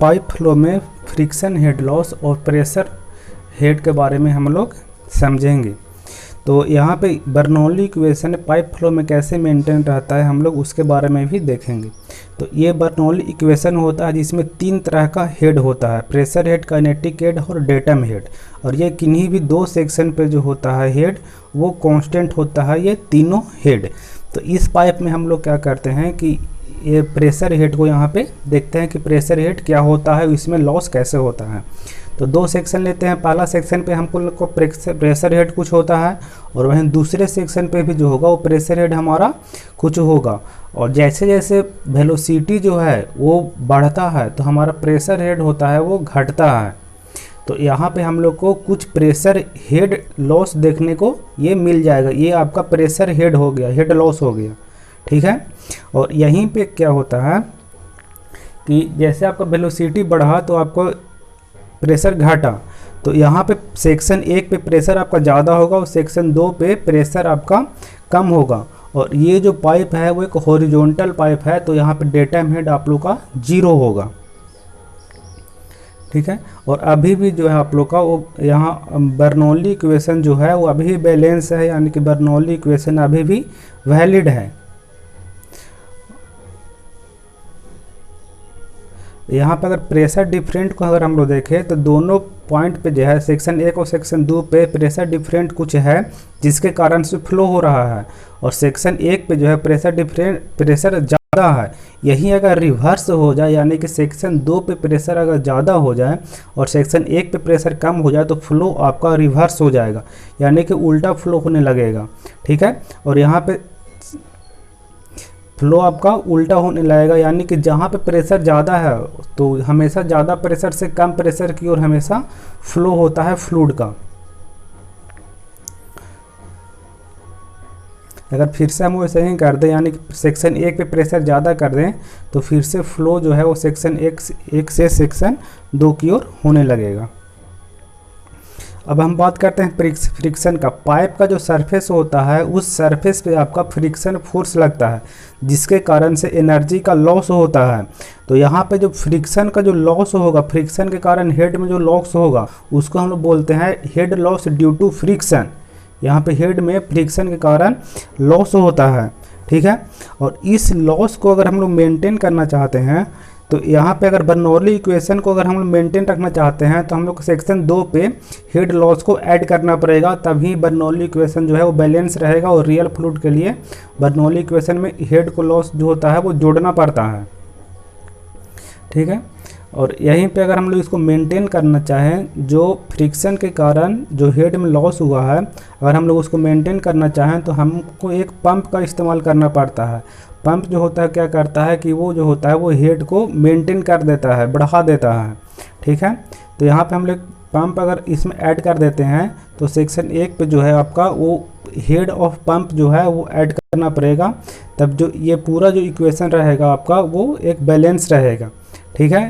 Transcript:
Pipe flow में friction head loss और pressure head के बारे में हम लोग समझेंगे। तो यहाँ पे बर्नौली इक्वेशन पाइप फ्लो में कैसे मेंटेन रहता है हम लोग उसके बारे में भी देखेंगे। तो ये बर्नौली इक्वेशन होता है जिसमें 3 तरह का हेड होता है, प्रेशर हेड, काइनेटिक हेड और डेटम हेड। और ये किन्हीं भी 2 सेक्शन पे जो होता है हेड वो कांस्टेंट होता है, ये तीनों हेड। तो इस पाइप में हम लोग क्या करते हैं कि ये प्रेशर हेड को यहाँ पे देखते हैं कि प्रेशर हेड क्या होता है, इसमें लॉस कैसे होता है। तो 2 सेक्शन लेते हैं। पहला सेक्शन पे हमको प्रेशर हेड कुछ होता है और वहीं दूसरे सेक्शन पे भी जो होगा वो प्रेशर हेड हमारा कुछ होगा। और जैसे जैसे वेलोसिटी जो है वो बढ़ता है तो हमारा प्रेशर हेड होता है वो घटता है। तो यहाँ पे हम लोग को कुछ प्रेशर हेड लॉस देखने को ये मिल जाएगा। ये आपका प्रेशर हेड हो गया, हेड लॉस हो गया, ठीक है। और यहीं पे क्या होता है कि जैसे आपका वेलोसिटी बढ़ा तो आपको प्रेशर घटा, तो यहाँ पे सेक्शन 1 पे प्रेशर आपका ज़्यादा होगा और सेक्शन 2 पे प्रेशर आपका कम होगा। और ये जो पाइप है वो एक हॉरिजॉन्टल पाइप है, तो यहाँ पे डेटम हेड आप लोग का 0 होगा, ठीक है। और अभी भी जो है आप लोग का वो यहाँ बर्नौली इक्वेशन जो है वो अभी बैलेंस है, यानी कि बर्नौली इक्वेशन अभी भी वैलिड है। यहाँ पर अगर प्रेशर डिफरेंट को अगर हम लोग देखें तो दोनों पॉइंट पे जो है सेक्शन 1 और सेक्शन 2 पे प्रेशर डिफरेंट कुछ है जिसके कारण से फ्लो हो रहा है, और सेक्शन 1 पे जो है प्रेशर ज़्यादा है। यही अगर रिवर्स हो जाए, यानी कि सेक्शन 2 पे प्रेशर अगर ज़्यादा हो जाए और सेक्शन 1 पे प्रेशर कम हो जाए तो फ्लो आपका रिवर्स हो जाएगा, यानी कि उल्टा फ्लो होने लगेगा, ठीक है। और यहाँ पे फ्लो आपका उल्टा होने लगेगा, यानी कि जहाँ पे प्रेशर ज़्यादा है तो हमेशा ज़्यादा प्रेशर से कम प्रेशर की ओर हमेशा फ्लो होता है फ्लूइड का। अगर फिर से हम वैसे ही कर दें, यानी कि सेक्शन 1 पे प्रेशर ज़्यादा कर दें तो फिर से फ्लो जो है वो सेक्शन 1 से सेक्शन 2 की ओर होने लगेगा। अब हम बात करते हैं फ्रिक्शन का। पाइप का जो सरफेस होता है उस सरफेस पे आपका फ्रिक्शन फोर्स लगता है जिसके कारण से एनर्जी का लॉस होता है। तो यहाँ पे जो फ्रिक्शन का जो लॉस होगा, फ्रिक्शन के कारण हेड में जो लॉस होगा उसको हम लोग बोलते हैं head loss due to friction. यहाँ पे हेड में फ्रिक्शन के कारण लॉस होता है, ठीक है। और इस लॉस को अगर हम लोग मेंटेन करना चाहते हैं तो यहाँ पे अगर बर्नौली इक्वेशन को अगर हम लोग मेंटेन रखना चाहते हैं तो हम लोग सेक्शन 2 पे हेड लॉस को ऐड करना पड़ेगा, तभी बर्नौली इक्वेशन जो है वो बैलेंस रहेगा। और रियल फ्लूइड के लिए बर्नौली इक्वेशन में हेड को लॉस जो होता है वो जोड़ना पड़ता है, ठीक है। और यहीं पे अगर हम लोग इसको मेंटेन करना चाहें, जो फ्रिक्शन के कारण जो हेड में लॉस हुआ है अगर हम लोग उसको मेंटेन करना चाहें तो हमको एक पंप का इस्तेमाल करना पड़ता है। पंप जो होता है क्या करता है कि वो जो होता है वो हेड को मेंटेन कर देता है, बढ़ा देता है, ठीक है। तो यहाँ पे हम लोग पंप अगर इसमें ऐड कर देते हैं तो सेक्शन 1 पे जो है आपका वो हेड ऑफ पंप जो है वो ऐड करना पड़ेगा, तब जो ये पूरा जो इक्वेशन रहेगा आपका वो एक बैलेंस रहेगा, ठीक है।